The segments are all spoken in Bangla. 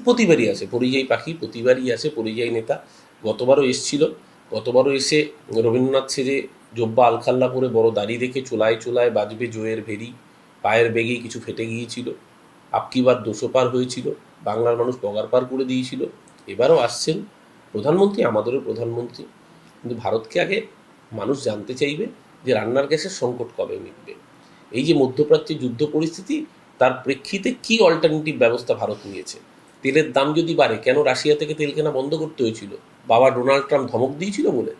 প্রতিবারই আসে, পরিযায়ী পাখি প্রতিবারই আসে, পরিযায়ী নেতা। গতবারও এসছিল, গতবারও এসে রবীন্দ্রনাথ সেজে জব্বা আলখাল্লা পরে বড় দাড়ি রেখে চোলায় চোলায় বাজবে জয়ের ভেরি, পায়ের বেগেই কিছু ফেটে গিয়েছিল, আপকিবার 200 পার হয়েছিল, বাংলার মানুষ পগার পার করে দিয়েছিল। এবারও আসছেন প্রধানমন্ত্রী, আমাদেরও প্রধানমন্ত্রী। কিন্তু ভারতকে আগে মানুষ জানতে চাইবে যে রান্নার গ্যাসের সংকট কবে মিটবে। এই যে মধ্যপ্রাচ্যে যুদ্ধ পরিস্থিতি, তার প্রেক্ষিতে কি অল্টারনেটিভ ব্যবস্থা ভারত নিয়েছে। তেলের দাম যদি বাড়ে, কেন রাশিয়া থেকে তেল কেনা বন্ধ করতে হয়েছিল? বাবা ডোনাল্ড ট্রাম্প ধমক দিয়েছিল বলে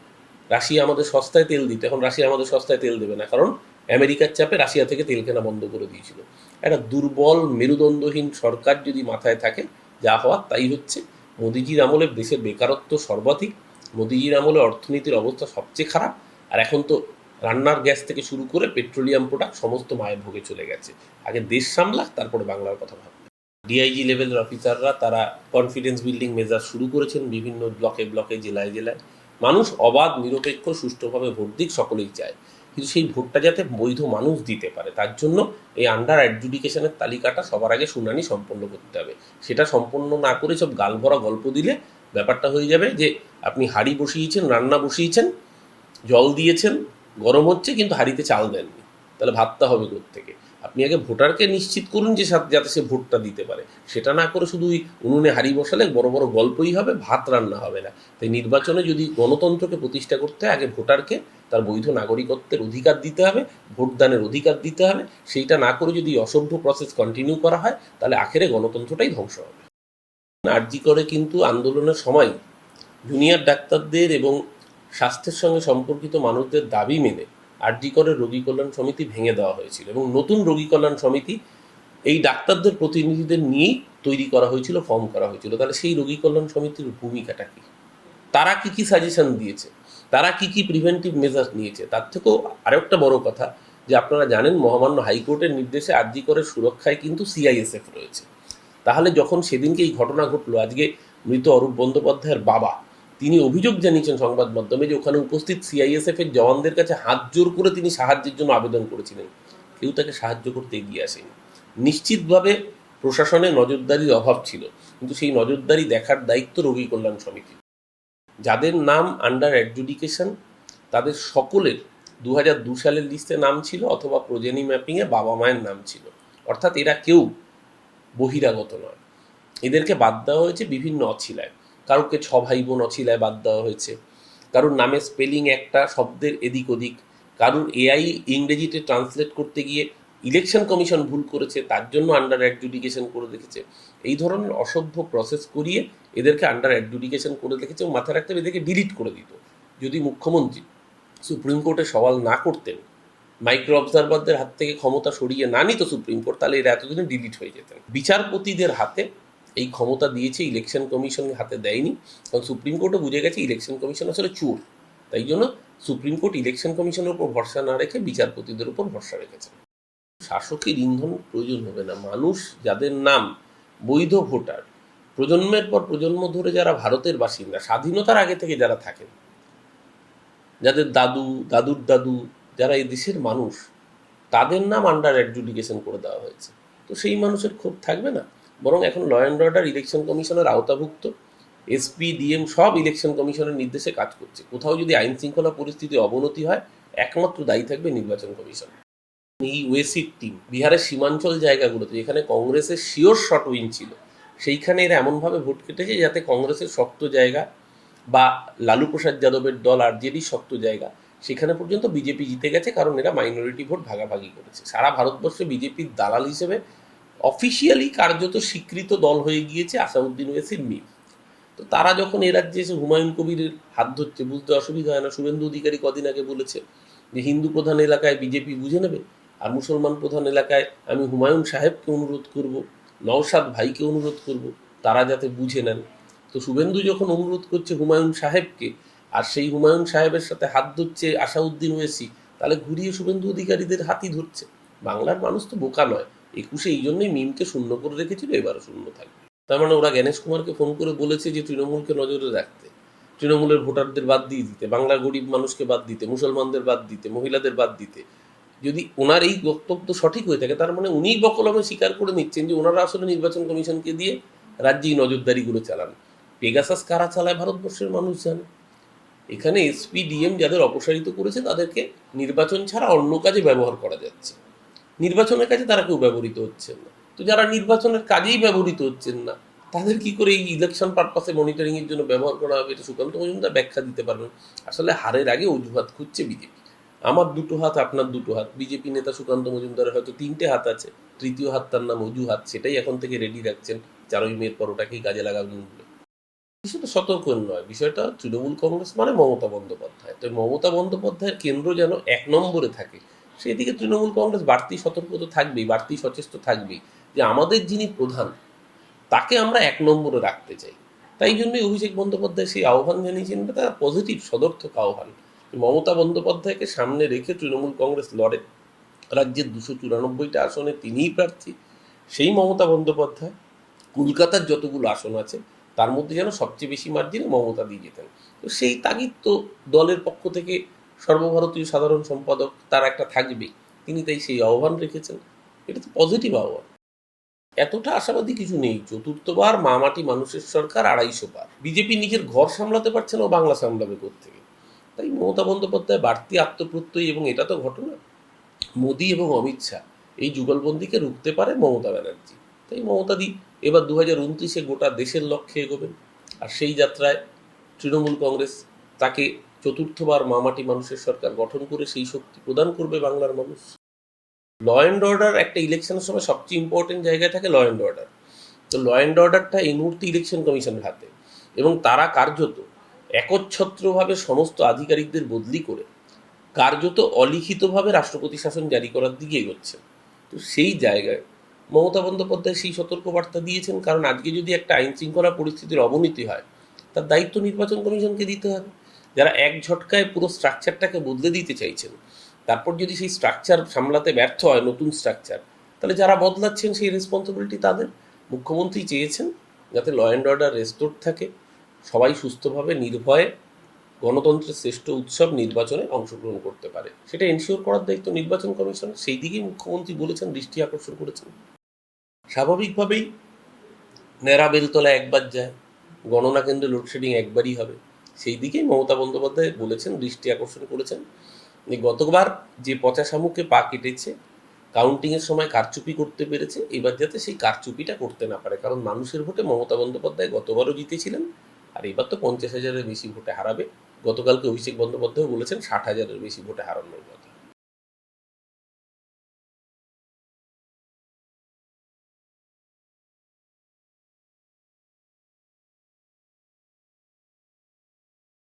রাশিয়া আমাদের সস্তায় তেল দিতে। এখন রাশিয়া আমাদের সস্তায় তেল দেবে না, কারণ আমেরিকার চাপে রাশিয়া থেকে তেল কেনা বন্ধ করে দিয়েছিল। একটা দুর্বল মেরুদণ্ডহীন সরকার যদি মাথায় থাকে, যা হওয়ার তাই হচ্ছে। মোদিজির আমলে দেশের বেকারত্ব সর্বাধিক, মোদিজির আমলে অর্থনীতির অবস্থা সবচেয়ে খারাপ। আর এখন তো রান্নার গ্যাস থেকে শুরু করে পেট্রোলিয়াম প্রোডাক্ট সমস্ত মায়ের ভোগে চলে গেছে। আগে দেশ সামলাক, তারপরে বাংলার কথা ভাববে। ডিআইজি লেভেলের অফিসাররা তারা কনফিডেন্স বিল্ডিং মেজার শুরু করেছেন বিভিন্ন ব্লকে ব্লকে, জেলায় জেলায়। মানুষ অবাধ নিরপেক্ষ সুষ্ঠুভাবে ভোট দিক, সকলেই চায়, কিন্তু সেই ভোটটা যাতে বৈধ মানুষ দিতে পারে, তার জন্য এই আন্ডার অ্যাডজুডিকেশনের তালিকাটা সবার আগে শুনানি সম্পন্ন করতে হবে। সেটা সম্পন্ন না করে সব গালভরা গল্প দিলে ব্যাপারটা হয়ে যাবে যে আপনি হাঁড়ি বসিয়েছেন, রান্না বসিয়েছেন, জল দিয়েছেন, গরম হচ্ছে, কিন্তু হাঁড়িতে চাল দেননি, তাহলে ভাতটা হবে কোত্থেকে? আপনি আগে ভোটারকে নিশ্চিত করুন যে যাতে সে ভোটটা দিতে পারে। সেটা না করে শুধু ওই উনুনে হাঁড়ি বসালে বড় বড় গল্পই হবে, ভাত রান্না হবে না। তাই নির্বাচনে যদি গণতন্ত্রকে প্রতিষ্ঠা করতে হয়, আগে ভোটারকে তার বৈধ নাগরিকত্বের অধিকার দিতে হবে, ভোটদানের অধিকার দিতে হবে। সেইটা না করে যদি অসভ্য প্রসেস কন্টিনিউ করা হয়, তাহলে আখেরে গণতন্ত্রটাই ধ্বংস হবে। আরজি করে কিন্তু আন্দোলনের সময় জুনিয়র ডাক্তারদের এবং স্বাস্থ্যের সঙ্গে সম্পর্কিত মানুষদের দাবি মেনে আরজি করে রোগী কল্যাণ সমিতি ভেঙে দেওয়া হয়েছিল, এবং নতুন রোগী কল্যাণ সমিতি এই ডাক্তারদের প্রতিনিধিদের নিয়েই তৈরি করা হয়েছিল, ফর্ম করা হয়েছিল। তাহলে সেই রোগী কল্যাণ সমিতির ভূমিকাটা কী? তারা কি কি সাজেশন দিয়েছে, তারা কি কি প্রিভেন্টিভ মেজার্স নিয়েছে? তার থেকেও আরেকটা বড় কথা, যে আপনারা জানেন মহামান্য হাইকোর্টের নির্দেশে আরজি করে সুরক্ষায় কিন্তু সিআইএসএফ রয়েছে। তাহলে যখন সেদিনকে এই ঘটনা ঘটলো, আজকে মৃত অরূপ বন্দ্যোপাধ্যায়ের বাবা তিনি অভিযোগ জানিয়েছেন সংবাদ মাধ্যমে যে ওখানে উপস্থিত সিআইএসএফ এর জওয়ানদের কাছে হাত জোর করে তিনি সাহায্যের জন্য আবেদন করেছিলেন, কেউ তাকে সাহায্য করতে এগিয়ে আসেনি। নিশ্চিতভাবে প্রশাসনে নজরদারির অভাব ছিল, কিন্তু সেই নজরদারি দেখার দায়িত্ব রোগী কল্যাণ সমিতি। যাদের নাম আন্ডার অ্যাডজুডিকেশন, তাদের সকলের 2002 সালের লিস্টে নাম ছিল, অথবা প্রজেনি ম্যাপিংয়ে বাবা মায়ের নাম ছিল। অর্থাৎ এরা কেউ বহিরাগত নয়। এদেরকে বাদ দেওয়া হয়েছে বিভিন্ন অছিলায়। কারোকে 6 ভাই বোন অছিলায় বাদ দেওয়া হয়েছে, কারোর নামে স্পেলিং একটা শব্দের এদিক ওদিক, কারোর এআই ইংরেজিতে ট্রান্সলেট করতে গিয়ে ইলেকশন কমিশন ভুল করেছে, তার জন্য আন্ডার অ্যাডজুডিকেশন করে রেখেছে। এই ধরনের অসভ্য প্রসেস করিয়ে এদেরকে আন্ডার অ্যাডজুডিকেশন করে রেখেছে, এবং মাথায় রাখতে হবে এদেরকে ডিলিট করে দিত। যদি মুখ্যমন্ত্রী সুপ্রিম কোর্টে সওয়াল না করতেন, মাইক্রো অবজারভারদের হাত থেকে ক্ষমতা সরিয়ে না নিত সুপ্রিম কোর্ট, তাহলে এরা এতদিনে ডিলিট হয়ে যেতেন। বিচারপতিদের হাতে এই ক্ষমতা দিয়েছে, ইলেকশন কমিশনের হাতে দেয়নি, কারণ সুপ্রিম কোর্টও বুঝে গেছে ইলেকশন কমিশন আসলে চোর। তাই জন্য সুপ্রিম কোর্ট ইলেকশন কমিশনের উপর ভরসা না রেখে বিচারপতিদের উপর ভরসা রেখেছে। শাসকের ইন্ধন প্রয়োজন হবে না। মানুষ যাদের নাম বৈধ ভোটার, প্রজন্মের পর প্রজন্ম ধরে যারা ভারতের বাসিন্দা, স্বাধীনতার আগে থেকে যারা থাকেন, যাদের দাদু দাদুর দাদু, যারা এই দেশের মানুষ, তাদের নাম আন্ডার অ্যাডজুডিকেশন করে দেওয়া হয়েছে। তো সেই মানুষের ক্ষোভ থাকবে না, বরং এখন ল অ্যান্ড অর্ডার ইলেকশন কমিশনের আওতাভুক্ত, এসপি ডিএম সব ইলেকশন কমিশনের নির্দেশে কাজ করছে। কোথাও যদি আইন শৃঙ্খলা পরিস্থিতি অবনতি হয়, একমাত্র দায়ী থাকবে নির্বাচন কমিশন। এই ওয়েসির টিম বিহারের সীমাঞ্চল জায়গাগুলোতে যেখানে কংগ্রেসের শিওর শর্ট উইন ছিল, সেইখানে এরা এমনভাবে ভোট কেটেছে যাতে কংগ্রেসের শক্ত জায়গা বা লালু প্রসাদ যাদবের দল আরজেডি শক্ত জায়গা, সেখানে পর্যন্ত বিজেপি জিতে গেছে, কারণ এরা মাইনরিটি ভোট ভাগাভাগি করেছে। সারা ভারতবর্ষে বিজেপির দালাল হিসেবে অফিসিয়ালি কার্যত স্বীকৃত দল হয়ে গিয়েছে আসাউদ্দিন ওয়েসির মিম। তো তারা যখন এ রাজ্যে এসে হুমায়ুন কবিরের হাত ধরছে, বুঝতে অসুবিধা হয় না। শুভেন্দু অধিকারী কদিন আগে বলেছে যে হিন্দু প্রধান এলাকায় বিজেপি বুঝে নেবে, আর মুসলমান প্রধান এলাকায় আমি হুমায়ুন সাহেবকে অনুরোধ করব, নওশাদ ভাইকে অনুরোধ করব, তারা যাতে বুঝে নেন। তো শুভেন্দু যখন অনুরোধ করছে হুমায়ুন সাহেবকে, আর সেই হুমায়ুন সাহেবের সাথে হাত ধরছে আসাউদ্দিন ওয়েসি, তাহলে ঘুরিয়ে শুভেন্দু অধিকারীদের হাতই ধরছে। বাংলার মানুষ তো বোকা নয়। 21-এ এই জন্যই মিমকে শূন্য করে রেখেছিল, এবারও শূন্য থাকবে। তার মানে ওরা জ্ঞানেশ কুমারকে ফোন করে বলেছে যে তৃণমূলকে নজরে রাখতে, তৃণমূলের ভোটারদের বাদ দিয়ে দিতে, বাংলার গরিব মানুষকে বাদ দিতে, মুসলমানদের বাদ দিতে, মহিলাদের বাদ দিতে। যদি ওনার এই বক্তব্য সঠিক হয়ে থাকে, তার মানে উনিই বকলমে স্বীকার করে নিচ্ছেন যে ওনারা আসলে নির্বাচন কমিশনকে দিয়ে রাজ্যেই নজরদারিগুলো চালান। পেগাসাস কারা চালায় ভারতবর্ষের মানুষ জানে। এখানে এসপি ডিএম যাদের অপসারিত করেছে তাদেরকে নির্বাচন ছাড়া অন্য কাজে ব্যবহার করা যাচ্ছে, নির্বাচনের কাজে তারা কেউ ব্যবহৃত হচ্ছেন না। তো যারা নির্বাচনের কাজেই ব্যবহৃত হচ্ছেন না তাদের কি করে এই ইলেকশন পারপাসে মনিটরিং এর জন্য ব্যবহার করা হবে, এটা সুকান্ত মজুমদার ব্যাখ্যা দিতে পারবেন। আসলে হারের আগে অজুহাত খুঁজছে বিজেপি। আমার দুটো হাত, আপনার দুটো হাত, বিজেপি নেতা সুকান্ত মজুমদারের হয়তো তিনটে হাত আছে, তৃতীয় হাত তার নাম অজুহাত, সেটাই এখন থেকে রেডি রাখছেন 4ই মের পর ওটাকেই কাজে লাগাবেন বলে। বিষয়টা সতর্ক নয়, বিষয়টা তৃণমূল কংগ্রেস মানে মমতা বন্দ্যোপাধ্যায়, তো মমতা বন্দ্যোপাধ্যায়ের কেন্দ্র যেন 1 নম্বরে থাকে সেদিকে তৃণমূল কংগ্রেস বাড়তি সতর্ক তো থাকবেই, বাড়তি সচেষ্ট থাকবেই যে আমাদের যিনি প্রধান তাকে আমরা 1 নম্বরে রাখতে চাই। তাই জন্যই অভিষেক বন্দ্যোপাধ্যায় সেই আহ্বান জানিয়েছেন, এটা তার পজিটিভ সদর্থক আহ্বান। মমতা বন্দ্যোপাধ্যায়কে সামনে রেখে তৃণমূল কংগ্রেস লড়ে, রাজ্যের 294টা আসনে তিনিই প্রার্থী। সেই মমতা বন্দ্যোপাধ্যায় কলকাতার যতগুলো আসন আছে তার মধ্যে যেন সবচেয়ে বেশি মার্জিনে মমতা দিয়ে যেতেন। তো সেই তাগিদ তো দলের পক্ষ থেকে সর্বভারতীয় সাধারণ সম্পাদক তার একটা থাকবেই, তিনি তাই সেই আহ্বান রেখেছেন। এটা তো পজিটিভ আহ্বান, এতটা আশাবাদী কিছু নেই। চতুর্থবার মামাটি মানুষের সরকার 250 বার, বিজেপি নিজের ঘর সামলাতে পারছে না, ও বাংলা সামলাবে কোত্থেকে? তাই মমতা বন্দ্যোপাধ্যায় বাড়তি আত্মপ্রত্যয়ী, এবং এটা তো ঘটনা, মোদী এবং অমিত শাহ এই যুগলবন্দিকে রুখতে পারে মমতা ব্যানার্জি। তাই মমতাদি এবার 2029-এ গোটা দেশের লক্ষ্যে এগোবেন, আর সেই যাত্রায় তৃণমূল কংগ্রেস তাকে চতুর্থবার মামাটি মানুষের সরকার গঠন করে সেই শক্তি প্রদান করবে বাংলার মানুষ। ল অ্যান্ড অর্ডার একটা ইলেকশনের সময় সবচেয়ে ইম্পর্টেন্ট জায়গায় থাকে ল অ্যান্ড অর্ডার। তো ল অ্যান্ড অর্ডারটা এই মুহূর্তে ইলেকশন কমিশনের হাতে, এবং তারা কার্যত একচ্ছত্রভাবে সমস্ত আধিকারিকদের বদলি করে কার্যত অলিখিতভাবে রাষ্ট্রপতি শাসন জারি করার দিকে এগোচ্ছে। তো সেই জায়গায় মমতা বন্দ্যোপাধ্যায় সেই সতর্কবার্তা দিয়েছেন, কারণ আজকে যদি একটা আইন শৃঙ্খলা পরিস্থিতির অবনতি হয় তার দায়িত্ব নির্বাচন কমিশনকে দিতে হবে। যারা এক ঝটকায় পুরো স্ট্রাকচারটাকে বদলে দিতে চাইছেন, তারপর যদি সেই স্ট্রাকচার সামলাতে ব্যর্থ হয় নতুন স্ট্রাকচার, তাহলে যারা বদলাচ্ছেন সেই রেসপন্সিবিলিটি তাদের। মুখ্যমন্ত্রী চেয়েছেন যাতে ল অ্যান্ড অর্ডার রেস্টোর থাকে, সবাই সুস্থভাবে নির্ভয়ে গণতন্ত্রের শ্রেষ্ঠ উৎসব নির্বাচনে অংশগ্রহণ করতে পারে, সেটা এনশিওর করার দায়িত্ব নির্বাচন কমিশন। সেই দিকেই মুখ্যমন্ত্রী বলেছেন, দৃষ্টি আকর্ষণ করেছেন। স্বাভাবিকভাবেই ন্যাড়া বেলতলা একবার যায়, গণনা কেন্দ্রে লোডশেডিং একবারই হবে, সেই দিকেই মমতা বন্দ্যোপাধ্যায় বলেছেন, দৃষ্টি আকর্ষণ করেছেন। গতবার যে পচা শামুকে পা কেটেছে, কাউন্টিংয়ের সময় কারচুপি করতে পেরেছে, এবার যাতে সেই কারচুপিটা করতে না পারে, কারণ মানুষের ভোটে মমতা বন্দ্যোপাধ্যায় গতবারও জিতেছিলেন, আর এবার তো 50,000-এর বেশি ভোটে হারাবে। গতকালকে অভিষেক বন্দ্যোপাধ্যায় বলেছেন 60,000-এর বেশি ভোটে হারানোর কথা।